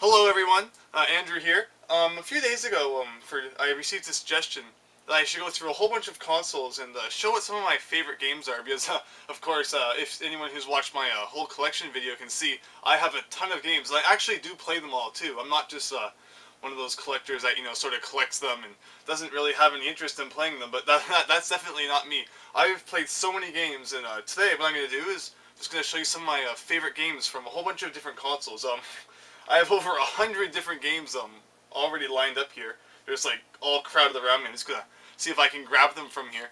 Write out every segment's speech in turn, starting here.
Hello everyone, Andrew here. A few days ago, I received a suggestion that I should go through a whole bunch of consoles and show what some of my favorite games are because, of course, if anyone who's watched my whole collection video can see, I have a ton of games. I actually do play them all too. I'm not just one of those collectors that, sort of collects them and doesn't really have any interest in playing them, but that's definitely not me. I've played so many games, and today what I'm going to do is just going to show you some of my favorite games from a whole bunch of different consoles. I have over 100 different games already lined up here. They're just like all crowded around me. I'm just gonna see if I can grab them from here.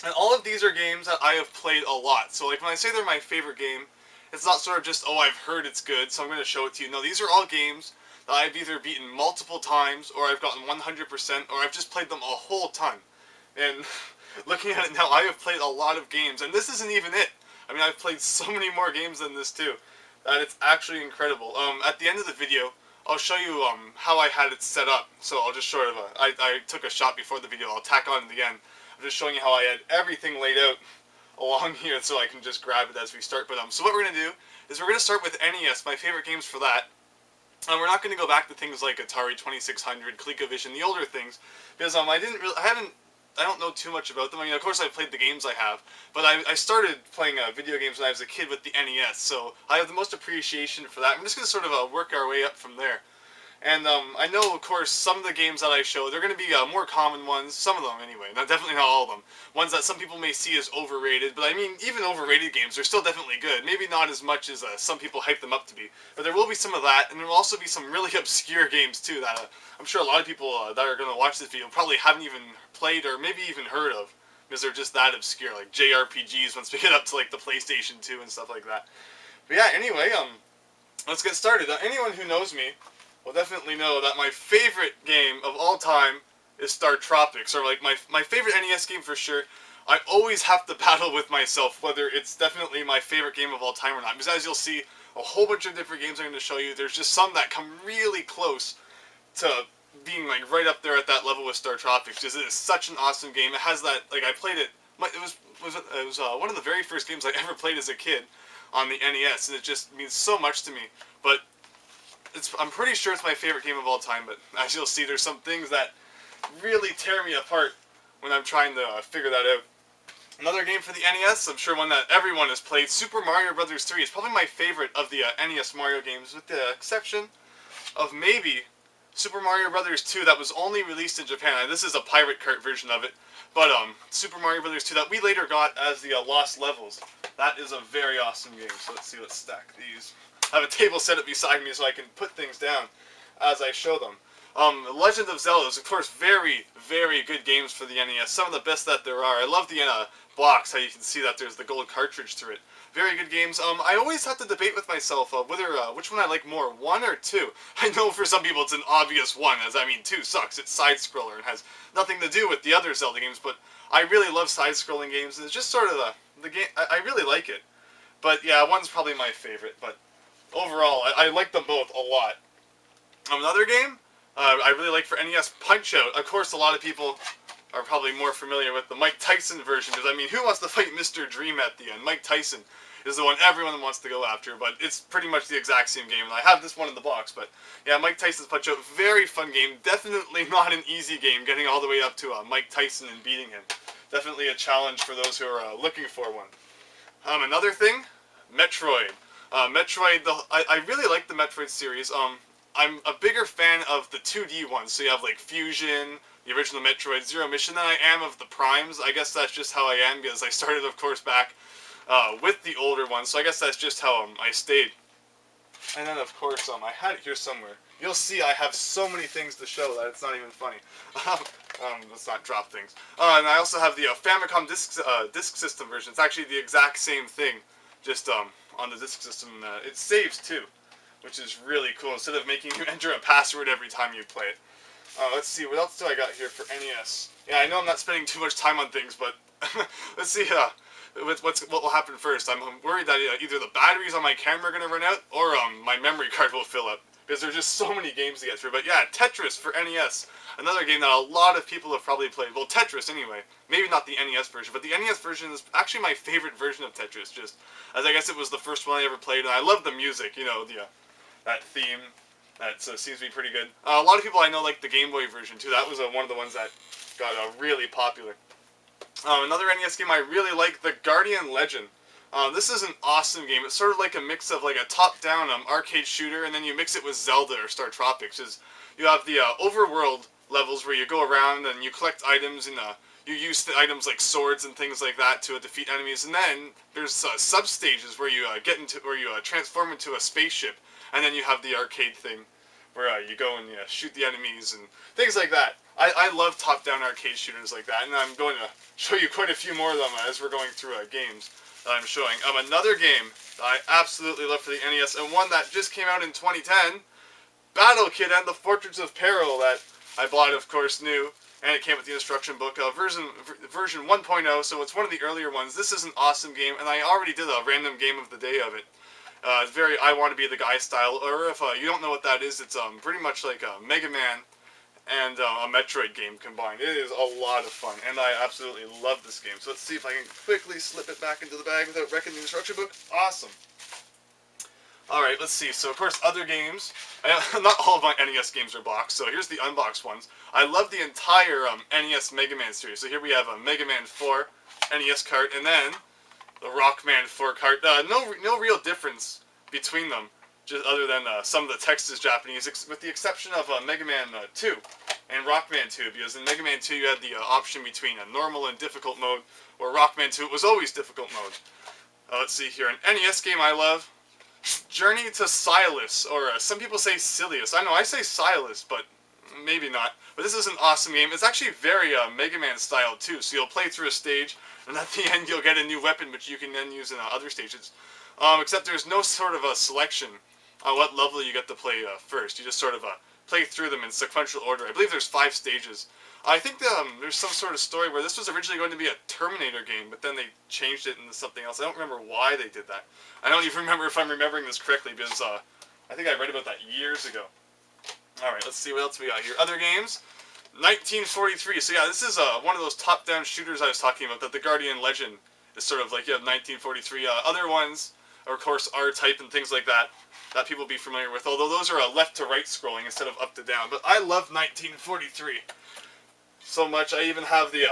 And all of these are games that I have played a lot. So like when I say they're my favorite game, it's not sort of just, oh, I've heard it's good, so I'm gonna show it to you. No, these are all games that I've either beaten multiple times, or I've gotten 100%, or I've just played them a whole ton. And looking at it now, I have played a lot of games, and this isn't even it. I mean, I've played so many more games than this too. That it's actually incredible. At the end of the video, I'll show you how I had it set up. So I'll just sort of, I took a shot before the video, I'll tack on at the end. I'm just showing you how I had everything laid out along here so I can just grab it as we start. But so what we're going to do is we're going to start with NES, my favorite games for that. And we're not going to go back to things like Atari 2600, ColecoVision, the older things, because I don't know too much about them. I mean, of course I've played the games I have, but I started playing video games when I was a kid with the NES, so I have the most appreciation for that. I'm just going to sort of work our way up from there. And I know, of course, some of the games that I show, they're going to be more common ones, some of them anyway, definitely not all of them. Ones that some people may see as overrated, but I mean, even overrated games are still definitely good. Maybe not as much as some people hype them up to be, but there will be some of that, and there will also be some really obscure games too that I'm sure a lot of people that are going to watch this video probably haven't even played or maybe even heard of, because they're just that obscure, like JRPGs once we get up to like the PlayStation 2 and stuff like that. But yeah, anyway, let's get started. Anyone who knows me will definitely know that my favorite game of all time is Star Tropics, or like my favorite NES game for sure. I always have to battle with myself whether it's definitely my favorite game of all time or not, because as you'll see, a whole bunch of different games I'm going to show you, there's just some that come really close to being like right up there at that level with Star Tropics, because it is such an awesome game. It has that, like I played it, it was one of the very first games I ever played as a kid on the NES, and it just means so much to me. But I'm pretty sure it's my favorite game of all time, but as you'll see, there's some things that really tear me apart when I'm trying to figure that out. Another game for the NES, I'm sure one that everyone has played, Super Mario Bros. 3 is probably my favorite of the NES Mario games, with the exception of maybe Super Mario Bros. 2 that was only released in Japan. This is a pirate cart version of it, but Super Mario Bros. 2 that we later got as the Lost Levels. That is a very awesome game, so let's see, let's stack these. I have a table set up beside me so I can put things down as I show them. Legend of Zelda is, of course, very, very good games for the NES. Some of the best that there are. I love the box, how you can see that there's the gold cartridge through it. Very good games. I always have to debate with myself whether which one I like more, 1 or 2. I know for some people it's an obvious 1, as I mean 2 sucks. It's side-scroller and has nothing to do with the other Zelda games, but I really love side-scrolling games, and it's just sort of the game. I really like it. But yeah, 1's probably my favorite, but overall, I like them both a lot. Another game I really like for NES, Punch Out. Of course, a lot of people are probably more familiar with the Mike Tyson version, because I mean, who wants to fight Mr. Dream at the end? Mike Tyson is the one everyone wants to go after, but it's pretty much the exact same game, and I have this one in the box, but yeah, Mike Tyson's Punch Out, very fun game, definitely not an easy game, getting all the way up to Mike Tyson and beating him. Definitely a challenge for those who are looking for one. Another thing, Metroid. Metroid, I really like the Metroid series. I'm a bigger fan of the 2D ones, so you have like Fusion, the original Metroid, Zero Mission, than I am of the Primes. I guess that's just how I am, because I started, of course, back with the older ones, so I guess that's just how I stayed. And then, of course, I had it here somewhere. You'll see I have so many things to show that it's not even funny. Let's not drop things. And I also have the Famicom disc system version. It's actually the exact same thing, just on the disc system. It saves too, which is really cool, instead of making you enter a password every time you play it. Let's see, what else do I got here for NES? Yeah, I know I'm not spending too much time on things, but let's see what will happen first. I'm worried that either the batteries on my camera are going to run out, or my memory card will fill up, because there's just so many games to get through. But yeah, Tetris for NES. Another game that a lot of people have probably played. Well, Tetris anyway. Maybe not the NES version, but the NES version is actually my favorite version of Tetris, just as I guess it was the first one I ever played, and I love the music, that theme. That seems to be pretty good. A lot of people I know like the Game Boy version too. That was one of the ones that got really popular. Another NES game I really like, The Guardian Legend. This is an awesome game. It's sort of like a mix of like a top-down arcade shooter, and then you mix it with Zelda or Star Tropics. You have the overworld levels where you go around and you collect items, and you use the items like swords and things like that to defeat enemies. And then there's sub-stages where you transform into a spaceship, and then you have the arcade thing where you go and shoot the enemies and things like that. I love top-down arcade shooters like that, and I'm going to show you quite a few more of them as we're going through games that I'm showing. Another game that I absolutely love for the NES, and one that just came out in 2010, Battle Kid and the Fortress of Peril, that I bought, of course, new, and it came with the instruction book, version 1.0, so it's one of the earlier ones. This is an awesome game, and I already did a random game of the day of it. It's very I Want to Be the Guy style, or if you don't know what that is, it's pretty much like a Mega Man and a Metroid game combined. It is a lot of fun, and I absolutely love this game. So let's see if I can quickly slip it back into the bag without wrecking the instruction book. Awesome. Alright, let's see. So, of course, other games. Not all of my NES games are boxed, so here's the unboxed ones. I love the entire NES Mega Man series. So here we have a Mega Man 4 NES cart, and then the Rockman 4 cart. No real difference between them, just other than some of the text is Japanese, with the exception of Mega Man 2 and Rockman 2, because in Mega Man 2 you had the option between a normal and difficult mode, where Rockman 2 it was always difficult mode. Let's see here, an NES game I love, Journey to Silas, or some people say Silius. I know I say Silas, but maybe not. But this is an awesome game. It's actually very Mega Man style too, so you'll play through a stage, and at the end you'll get a new weapon which you can then use in other stages. Except there's no sort of a selection on what level you get to play first. You just sort of play through them in sequential order. I believe there's 5 stages. I think there's some sort of story where this was originally going to be a Terminator game, but then they changed it into something else. I don't remember why they did that. I don't even remember if I'm remembering this correctly, because I think I read about that years ago. Alright, let's see what else we got here. Other games. 1943. So yeah, this is one of those top-down shooters I was talking about, that the Guardian Legend is sort of like, you have 1943. Other ones are, of course, R-Type and things like that people be familiar with, although those are left to right scrolling instead of up to down. But I love 1943 so much. I even have the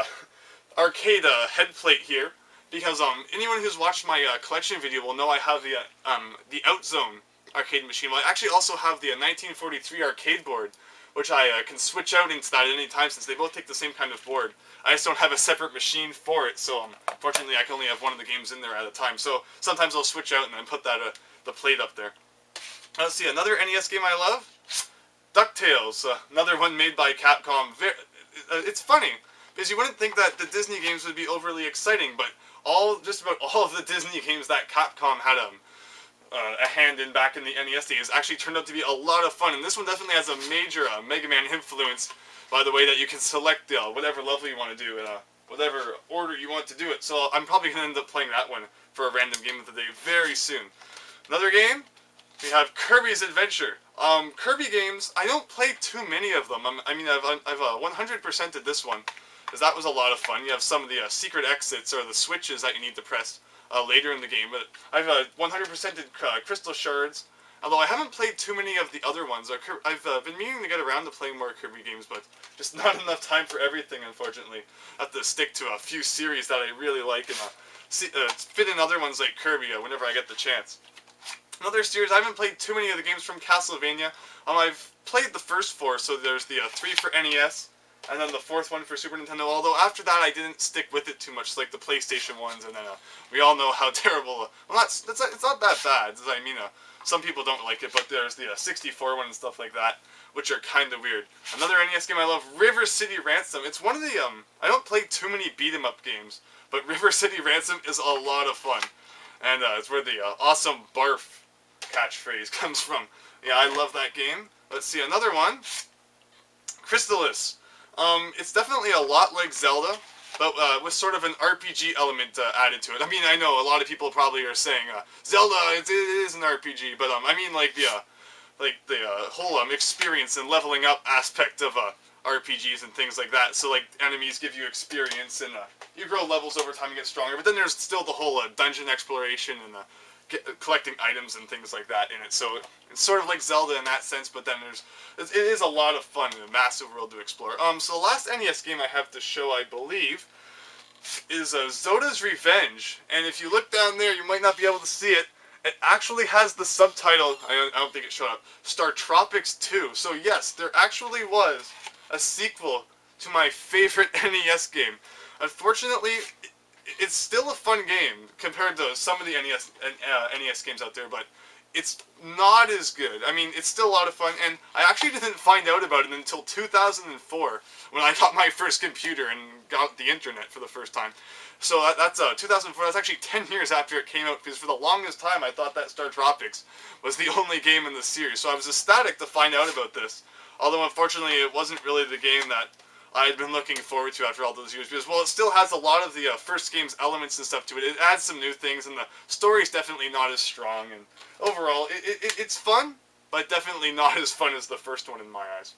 arcade head plate here, because anyone who's watched my collection video will know I have the Outzone arcade machine. Well, I actually also have the 1943 arcade board, which I can switch out into that at any time, since they both take the same kind of board. I just don't have a separate machine for it, so unfortunately I can only have one of the games in there at a time. So sometimes I'll switch out and then put that the plate up there. Let's see, another NES game I love, DuckTales, another one made by Capcom. It's funny, because you wouldn't think that the Disney games would be overly exciting, but just about all of the Disney games that Capcom had a hand in back in the NES days actually turned out to be a lot of fun. And this one definitely has a major Mega Man influence, by the way that you can select whatever level you want to do in whatever order you want to do it. So I'm probably going to end up playing that one for a random game of the day very soon. Another game, we have Kirby's Adventure. Kirby games, I don't play too many of them. I've 100%ed this one, because that was a lot of fun. You have some of the secret exits, or the switches that you need to press later in the game. But I've 100%ed Crystal Shards, although I haven't played too many of the other ones. I've been meaning to get around to playing more Kirby games, but just not enough time for everything, unfortunately. I have to stick to a few series that I really like, and fit in other ones like Kirby whenever I get the chance. Another series, I haven't played too many of the games from Castlevania. I've played the first 4, so there's the 3 for NES, and then the 4th one for Super Nintendo, although after that I didn't stick with it too much, like the PlayStation ones, and then we all know how terrible, well, it's not that bad, some people don't like it, but there's the 64 one and stuff like that, which are kind of weird. Another NES game I love, River City Ransom. It's one of the, I don't play too many beat-em-up games, but River City Ransom is a lot of fun, and it's where the awesome barf catchphrase comes from. Yeah, I love that game. Let's see, another one, Crystalis. It's definitely a lot like Zelda, but with sort of an RPG element added to it. I know a lot of people probably are saying Zelda, it is an RPG, but like the whole experience and leveling up aspect of RPGs and things like that. So like enemies give you experience, and you grow levels over time and get stronger. But then there's still the whole dungeon exploration and collecting items and things like that in it. So it's sort of like Zelda in that sense, but then it is a lot of fun and a massive world to explore. So the last NES game I have to show, I believe, is Zoda's Revenge. And if you look down there, you might not be able to see it. It actually has the subtitle, I don't think it showed up, Star Tropics 2. So yes, there actually was a sequel to my favorite NES game. Unfortunately, it's still a fun game compared to some of the NES games out there, but it's not as good. I mean, it's still a lot of fun, and I actually didn't find out about it until 2004, when I got my first computer and got the internet for the first time. So that's 2004, that's actually 10 years after it came out, because for the longest time I thought that Star Tropics was the only game in the series. So I was ecstatic to find out about this, although unfortunately it wasn't really the game that I had been looking forward to after all those years, because, well, it still has a lot of the first game's elements and stuff to it. It adds some new things, and the story's definitely not as strong, and overall, it's fun, but definitely not as fun as the first one in my eyes.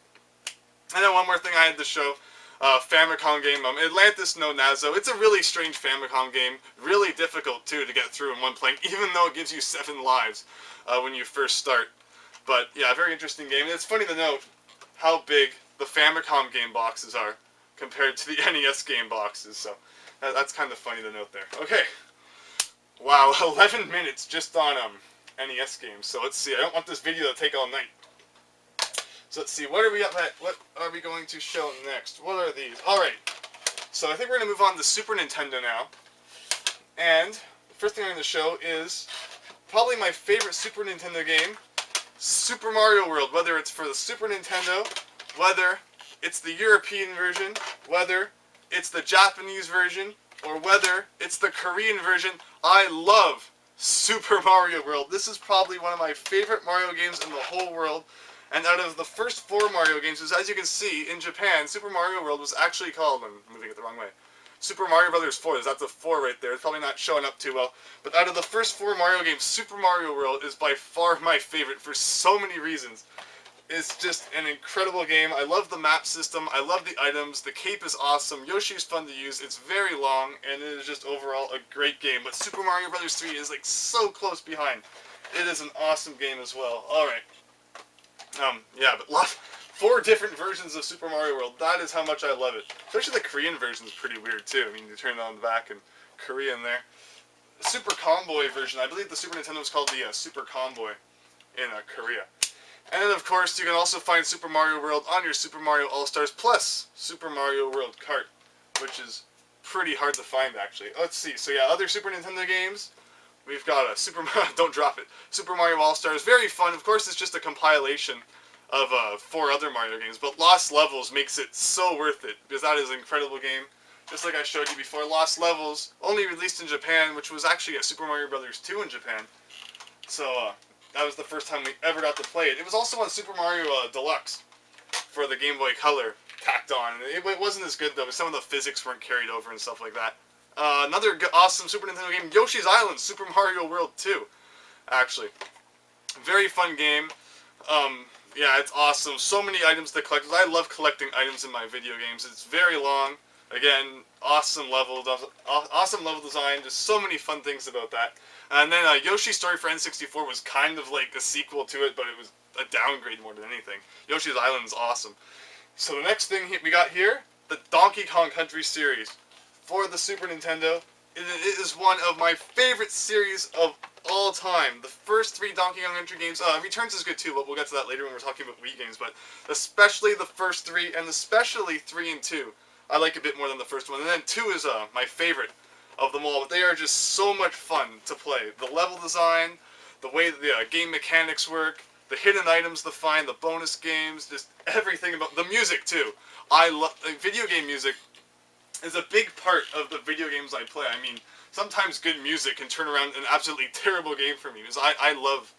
And then one more thing I had to show, Famicom game, Atlantis no Nazo. It's a really strange Famicom game, really difficult, too, to get through in one playing, even though it gives you 7 lives when you first start. But, yeah, very interesting game, and it's funny to note how big the Famicom game boxes are compared to the NES game boxes, so that's kind of funny to note there. Okay, wow, 11 minutes just on NES games, so let's see, I don't want this video to take all night. So let's see, what are we up at, what are we going to show next? What are these? Alright, so I think we're going to move on to Super Nintendo now, and the first thing I'm going to show is probably my favorite Super Nintendo game, Super Mario World, whether it's for the Super Nintendo, whether it's the European version, whether it's the Japanese version, or whether it's the Korean version. I love Super Mario World. This is probably one of my favorite Mario games in the whole world. And out of the first 4 Mario games, as you can see, in Japan, Super Mario World was actually called, I'm moving it the wrong way, Super Mario Brothers 4. That's a 4 right there. It's probably not showing up too well. But out of the first 4 Mario games, Super Mario World is by far my favorite for so many reasons. It's just an incredible game. I love the map system. I love the items. The cape is awesome. Yoshi's fun to use. It's very long, and it is just overall a great game. But Super Mario Brothers 3 is like so close behind. It is an awesome game as well. Alright. Yeah, but 4 different versions of Super Mario World. That is how much I love it. Especially the Korean version is pretty weird too. I mean, you turn it on the back and Korean there. The Super Comboy version. I believe the Super Nintendo was called the Super Comboy in Korea. And then, of course, you can also find Super Mario World on your Super Mario All-Stars plus Super Mario World Kart, which is pretty hard to find, actually. Let's see. So, yeah, other Super Nintendo games. We've got a Super Mario... Don't drop it. Super Mario All-Stars. Very fun. Of course, it's just a compilation of 4 other Mario games, but Lost Levels makes it so worth it, because that is an incredible game. Just like I showed you before, Lost Levels, only released in Japan, which was actually a Super Mario Brothers 2 in Japan. So, that was the first time we ever got to play it. It was also on Super Mario Deluxe for the Game Boy Color tacked on. It wasn't as good, though, but some of the physics weren't carried over and stuff like that. Another awesome Super Nintendo game, Yoshi's Island, Super Mario World 2, actually. Very fun game. Yeah, it's awesome. So many items to collect. I love collecting items in my video games. It's very long. Again, awesome level design. Just so many fun things about that. And then Yoshi's Story for N64 was kind of like a sequel to it, but it was a downgrade more than anything. Yoshi's Island is awesome. So the next thing we got here, the Donkey Kong Country series for the Super Nintendo. It is one of my favorite series of all time. The first 3 Donkey Kong Country games, Returns is good too, but we'll get to that later when we're talking about Wii games, but especially the first 3, and especially 3 and 2. I like a bit more than the first one, and then 2 is my favorite of them all, but they are just so much fun to play. The level design, the way the game mechanics work, the hidden items to find, the bonus games, just everything about the music too. I love video game music is a big part of the video games I play. I mean, sometimes good music can turn around an absolutely terrible game for me, because I love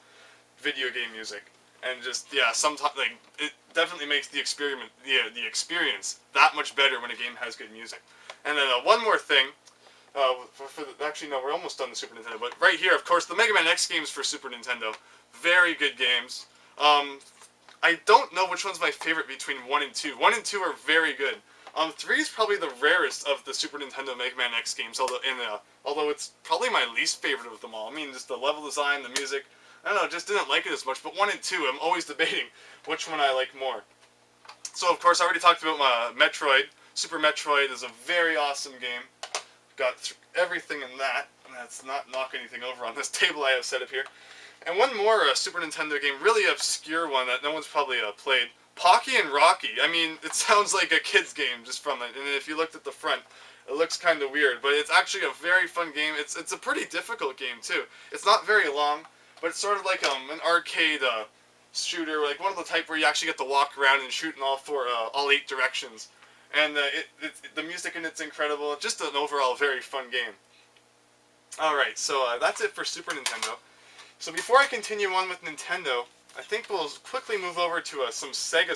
video game music. And just, yeah, sometimes, like, it definitely makes the experience that much better when a game has good music. And then one more thing, actually no, we're almost done the Super Nintendo, but right here, of course, the Mega Man X games for Super Nintendo. Very good games. I don't know which one's my favorite between 1 and 2. 1 and 2 are very good. 3 is probably the rarest of the Super Nintendo Mega Man X games, although it's probably my least favorite of them all. I mean, just the level design, the music, I don't know, just didn't like it as much. But 1 and 2, I'm always debating which one I like more. So, of course, I already talked about my Metroid. Super Metroid is a very awesome game. Got everything in that, and that's not knock anything over on this table I have set up here. And one more Super Nintendo game, really obscure one that no one's probably played. Pocky and Rocky. I mean, it sounds like a kid's game just from it, and if you looked at the front, it looks kind of weird, but it's actually a very fun game. It's a pretty difficult game, too. It's not very long, but it's sort of like an arcade shooter, like one of the type where you actually get to walk around and shoot in all 8 directions. And the music in it's incredible. Just an overall very fun game. Alright, so that's it for Super Nintendo. So before I continue on with Nintendo, I think we'll quickly move over to some Sega